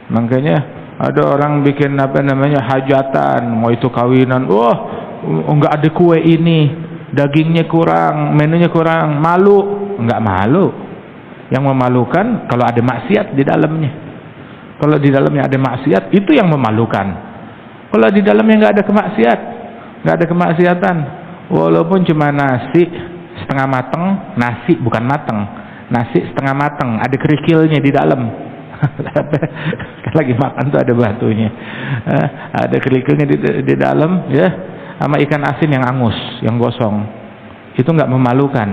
Makanya ada orang bikin apa namanya hajatan, mau itu kawinan, wah nggak ada kue ini, dagingnya kurang, menunya kurang, malu. Nggak malu. Yang memalukan kalau ada maksiat di dalamnya. Kalau di dalamnya ada maksiat, itu yang memalukan. Kalau di dalamnya nggak ada kemaksiat, nggak ada kemaksiatan, walaupun cuma nasi setengah mateng, nasi bukan mateng, nasi setengah mateng, ada kerikilnya di dalam. Lagi makan tuh ada batunya, ada kerikilnya di dalam, ya, sama ikan asin yang angus, yang gosong. Itu nggak memalukan.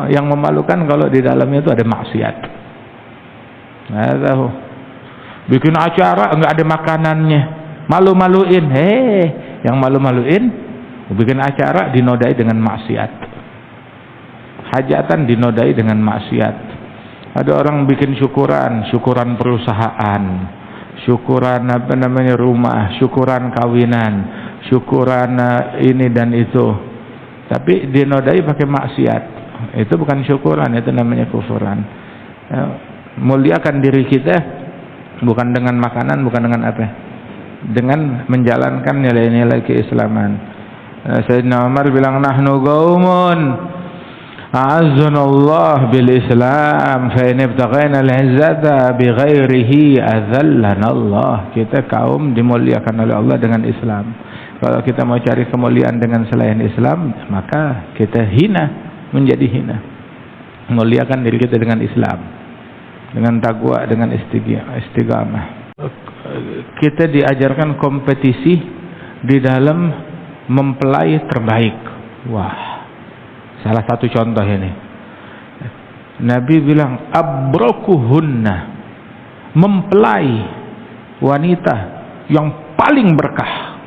Yang memalukan kalau di dalamnya itu ada maksiat. Nggak tahu. Bikin acara nggak ada makanannya, malu-maluin. Yang malu-maluin, bikin acara dinodai dengan maksiat. Hajatan dinodai dengan maksiat. Ada orang bikin syukuran perusahaan, syukuran apa namanya rumah, syukuran kawinan, syukuran ini dan itu. Tapi dinodai pakai maksiat. Itu bukan syukuran, itu namanya kufuran. Muliakan diri kita bukan dengan makanan, bukan dengan apa? Dengan menjalankan nilai-nilai keislaman. Sayyidina Umar bilang, nahnu qaumun a'azzanallah bil Islam fa in ibtaghaina al-'izzata bi ghairihi adzallana Allah. Kita kaum dimuliakan oleh Allah dengan Islam. Kalau kita mau cari kemuliaan dengan selain Islam, maka kita hina, menjadi hina. Muliakan diri kita dengan Islam, dengan takwa, dengan istiqamah. Kita diajarkan kompetisi di dalam mempelai terbaik. Wah, salah satu contoh ini, Nabi bilang abrokuhunna, mempelai wanita yang paling berkah.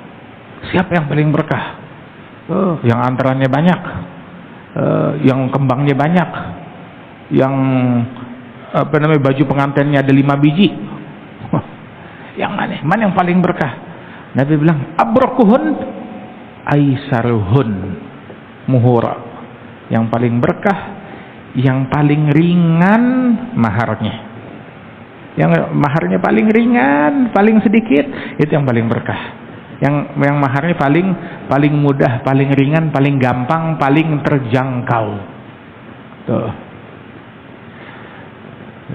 Siapa yang paling berkah? Yang antarannya banyak, yang kembangnya banyak, yang apa namanya baju pengantinnya ada 5 biji. Yang mana yang paling berkah? Nabi bilang abrokuhun aisaruhun muhura. Yang paling berkah, yang paling ringan maharnya. Yang maharnya paling ringan, paling sedikit, itu yang paling berkah. Yang maharnya paling mudah, paling ringan, paling gampang, paling terjangkau. Tuh.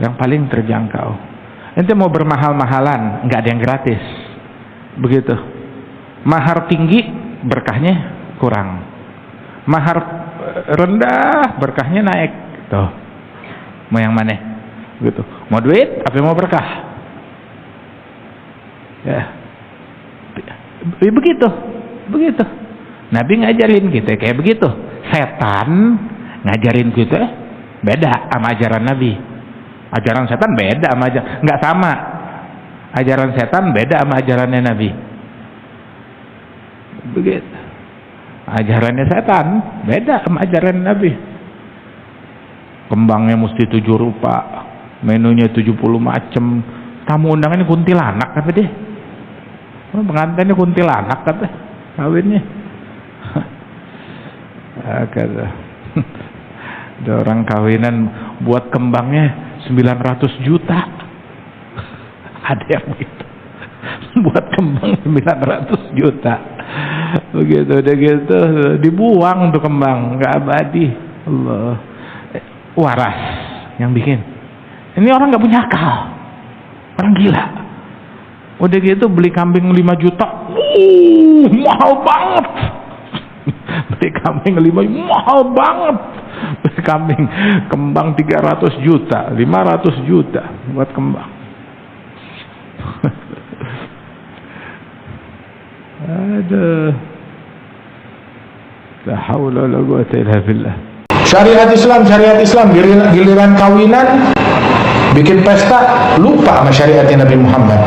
Yang paling terjangkau. Ente mau bermahal-mahalan, nggak ada yang gratis. Begitu. Mahar tinggi, berkahnya kurang. Mahar rendah, berkahnya naik. Tuh. Mau yang mana? Begitu. Mau duit, apa mau berkah? Ya. Begitu. Nabi ngajarin kita kayak begitu. Setan ngajarin kita beda sama ajaran Nabi. Ajaran setan beda sama nggak sama. Ajaran setan beda sama ajarannya Nabi. Begitu. Ajarannya setan beda sama ajaran Nabi. Kembangnya mesti 7 rupa, menunya 70 macam. Tamu undangannya kuntilanak kata dia. Pengantinnya kuntilanak kata kawinnya. Kata ada orang kawinan buat kembangnya 900 juta. Ada yang begitu. Buat kembang 900 juta. Begitu udah gitu dibuang untuk kembang, nggak abadi. Allah. Waras yang bikin. Ini orang nggak punya akal. Orang gila. Udah gitu beli kambing 5 juta. Mahal banget. Beli kambing 5 mahal banget. Beli kembang 300 juta, 500 juta buat kembang. Aduh. La haula wala quwwata illa billah. Syariat Islam giliran kawinan bikin pesta lupa sama syariatnya Nabi Muhammad.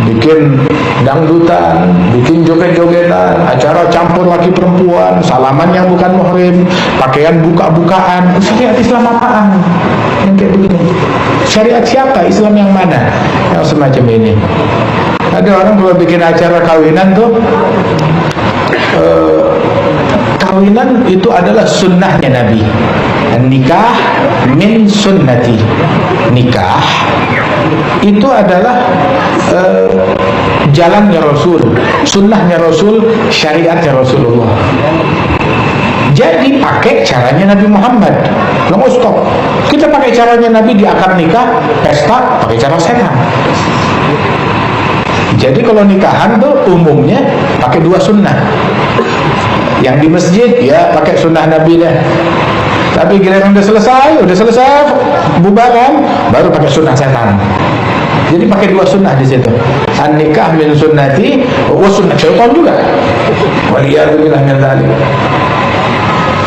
Bikin dangdutan, bikin joget-jogetan, acara campur laki perempuan, salaman yang bukan muhrim, pakaian buka-bukaan. Syariat Islam apaan? Yang kayak begini. Syariat siapa? Islam yang mana? Yang semacam ini. Ada orang kalau bikin acara kawinan tuh, kawinan itu adalah sunnahnya Nabi. Nikah min sunnati. Nikah itu adalah jalannya Rasul, sunnahnya Rasul, syariatnya Rasulullah. Jadi pakai caranya Nabi Muhammad. Nggak stop. Kita pakai caranya Nabi di akad nikah, pesta, pakai cara setan. Jadi kalau nikahan tuh umumnya pakai 2 sunnah. Yang di masjid ya pakai sunnah Nabi dah. Tapi giliran udah selesai bubaran, baru pakai sunnah setan. Jadi pakai 2 sunnah di situ. An nikah min sunnati wa sunnah syaitan juga. Waliyadzubillah min dzalik.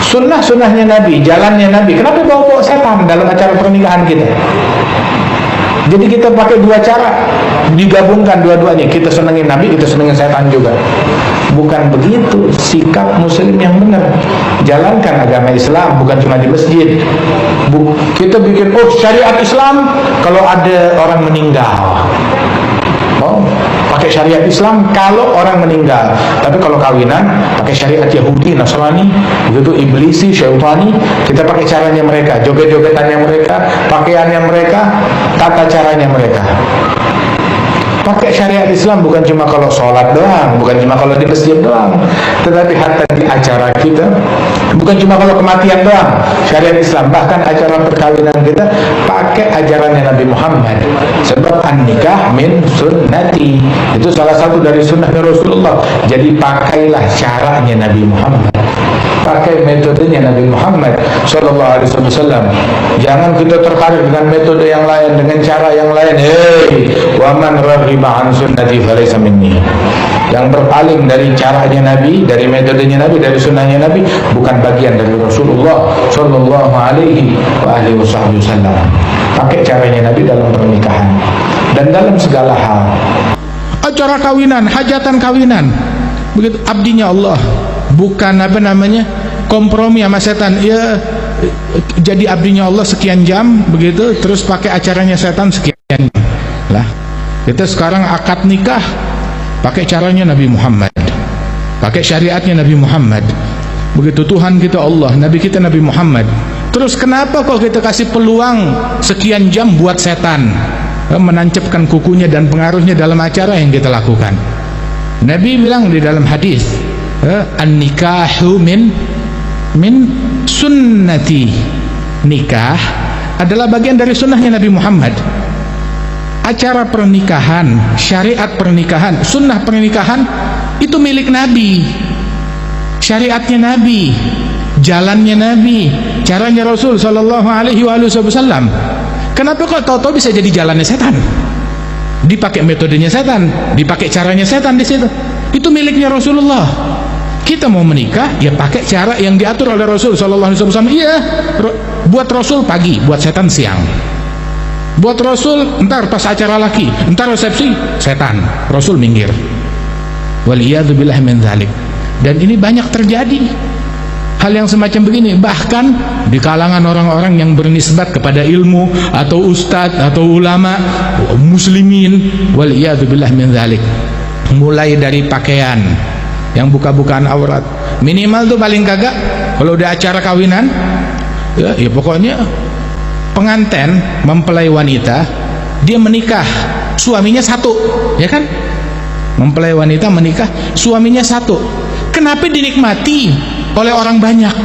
Sunnahnya Nabi, jalannya Nabi. Kenapa bawa setan dalam acara pernikahan kita? Jadi kita pakai 2 cara, digabungkan dua-duanya. Kita senengin Nabi, kita senengin setan juga. Bukan begitu sikap muslim yang benar. Jalankan agama Islam, bukan cuma di masjid. Kita bikin syariat Islam kalau ada orang meninggal. Pakai syariat Islam kalau orang meninggal. Tapi kalau kawinan pakai syariat Yahudi, Nasrani, begitu iblisi, syaitani. Kita pakai caranya mereka, joget-jogetannya mereka, pakaiannya mereka, tata caranya mereka. Pakai syariat Islam bukan cuma kalau sholat doang, bukan cuma kalau di masjid doang, tetapi hatta di acara kita, bukan cuma kalau kematian doang. Syariat Islam, bahkan acara perkawinan kita pakai ajarannya Nabi Muhammad. Sebab an-nikah min sunnati, itu salah satu dari sunnahnya Rasulullah. Jadi pakailah caranya Nabi Muhammad, pakai metodenya Nabi Muhammad Sallallahu Alaihi Wasallam. Jangan kita tertarik dengan metode yang lain, dengan cara yang lain. Wa man raghiba an sunnati falaysa minni. Yang berpaling dari caranya Nabi, dari metodenya Nabi, dari sunnahnya Nabi, bukan bagian dari Rasulullah Sallallahu Alaihi Wasallam. Pakai caranya Nabi dalam pernikahan dan dalam segala hal. Acara kawinan, hajatan kawinan, begitu abdinya Allah, bukan kompromi sama setan. Ya, jadi abdinya Allah sekian jam begitu, terus pakai acaranya setan sekian lah. Kita sekarang akad nikah pakai caranya Nabi Muhammad, pakai syariatnya Nabi Muhammad. Begitu Tuhan kita Allah, Nabi kita Nabi Muhammad. Terus kenapa kok kita kasih peluang sekian jam buat setan menancapkan kukunya dan pengaruhnya dalam acara yang kita lakukan? Nabi bilang di dalam hadis, an-nikahu min sunnati. Nikah adalah bagian dari sunnahnya Nabi Muhammad. Acara pernikahan, syariat pernikahan, sunnah pernikahan itu milik Nabi, syariatnya Nabi, jalannya Nabi, caranya Rasul Sallallahu Alaihi Wasallam. Kenapa kok tahu-tahu bisa jadi jalannya setan? Dipakai metodenya setan, dipakai caranya setan di situ. Itu miliknya Rasulullah. Kita mau menikah, ya pakai cara yang diatur oleh Rasul Sallallahu Alaihi Wasallam. Iya, buat Rasul pagi, buat setan siang. Buat Rasul ntar pas acara laki, ntar resepsi, setan, Rasul minggir. Waliyadzubillah min dzalik. Dan ini banyak terjadi hal yang semacam begini, bahkan di kalangan orang-orang yang bernisbat kepada ilmu atau ustadz atau ulama muslimin. Waliyadzubillah min dzalik. Mulai dari pakaian yang buka-bukaan aurat, minimal tuh paling kagak kalau udah acara kawinan ya pokoknya pengantin mempelai wanita, dia menikah, suaminya satu, ya kan? Mempelai wanita menikah, suaminya satu. Kenapa dinikmati oleh orang banyak?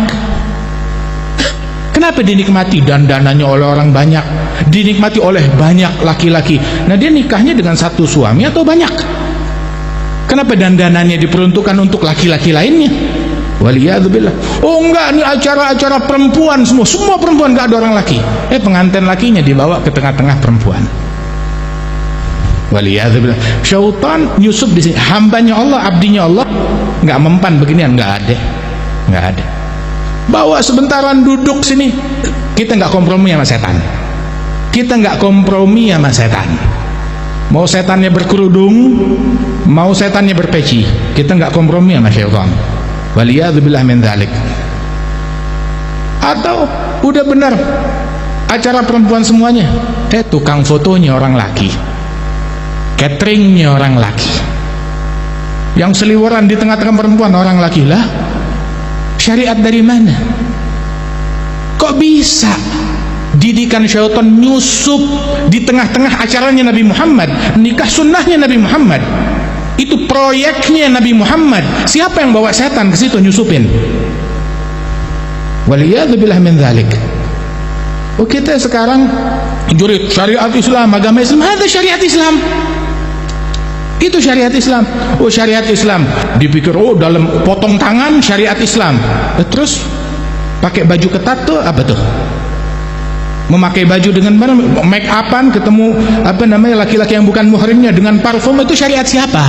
Kenapa dinikmati dandanannya oleh orang banyak, dinikmati oleh banyak laki-laki? Nah, dia nikahnya dengan satu suami atau banyak? Kenapa dandanannya diperuntukkan untuk laki-laki lainnya? Waliyadzubillah. Oh enggak, ini acara-acara perempuan semua perempuan, enggak ada orang laki. Pengantin lakinya dibawa ke tengah-tengah perempuan. Waliyadzubillah. Syaitan Yusuf di sini, hambanya Allah, abdinya Allah, enggak mempan beginian, enggak ada. Bawa sebentaran duduk sini, kita enggak kompromi sama setan. Kita enggak kompromi sama setan. Mau setannya berkerudung, mau setannya berpeci, kita enggak kompromi sama syaitan. Waliyadzubillah min dzalik. Atau udah benar acara perempuan semuanya, tukang fotonya orang laki, cateringnya orang laki, yang seliweran di tengah-tengah perempuan orang laki. Lah, syariat dari mana? Kok bisa didikan syaitan nyusup di tengah-tengah acaranya Nabi Muhammad, nikah sunnahnya Nabi Muhammad. Itu proyeknya Nabi Muhammad. Siapa yang bawa setan ke situ nyusupin? Waliyadzubillah min dzalik. Oh, kita sekarang jurid syariat Islam, agama Islam, ada syariat Islam. Itu syariat Islam. Oh, syariat Islam. Dipikir oh dalam potong tangan syariat Islam. Terus pakai baju ketat tuh apa tuh? Memakai baju dengan mana? Make upan, ketemu apa namanya laki-laki yang bukan muhrimnya dengan parfum, itu syariat siapa?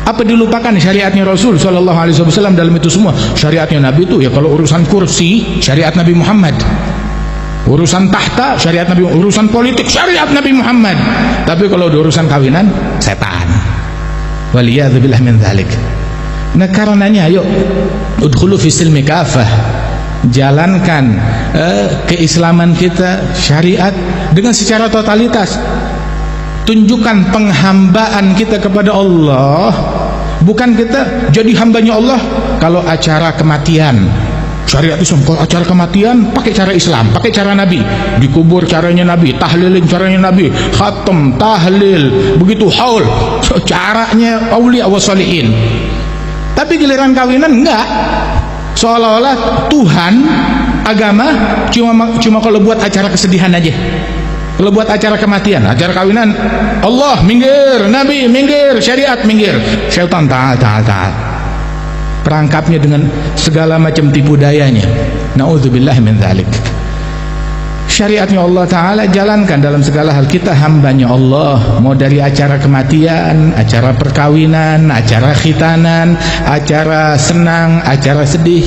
Apa dilupakan syariatnya Rasul Sallallahu Alaihi Wasallam dalam itu semua? Syariatnya Nabi itu ya kalau urusan kursi syariat Nabi Muhammad, urusan tahta syariat Nabi, urusan politik syariat Nabi Muhammad. Tapi kalau urusan kawinan setan. Waliyadzubillah min dzalik. Nah karenanya ayo udkhulu fi silmi kafah. Jalankan keislaman kita, syariat dengan secara totalitas. Tunjukkan penghambaan kita kepada Allah. Bukan kita jadi hambanya Allah kalau acara kematian. Syariat Islam, kalau acara kematian pakai cara Islam, pakai cara Nabi. Dikubur caranya Nabi, tahlilin caranya Nabi, khatam, tahlil, begitu haul, caranya aulia wa sholihin. Tapi giliran kawinan enggak. Seolah-olah Tuhan agama cuma kalau buat acara kesedihan aja, kalau buat acara kematian, acara kawinan Allah minggir, Nabi minggir, syariat minggir, syaitan taat. Perangkapnya dengan segala macam tipu dayanya. Na'udzubillah min dzalik. Syariatnya Allah Ta'ala jalankan dalam segala hal. Kita hambanya Allah, mau dari acara kematian, acara perkawinan, acara khitanan, acara senang, acara sedih,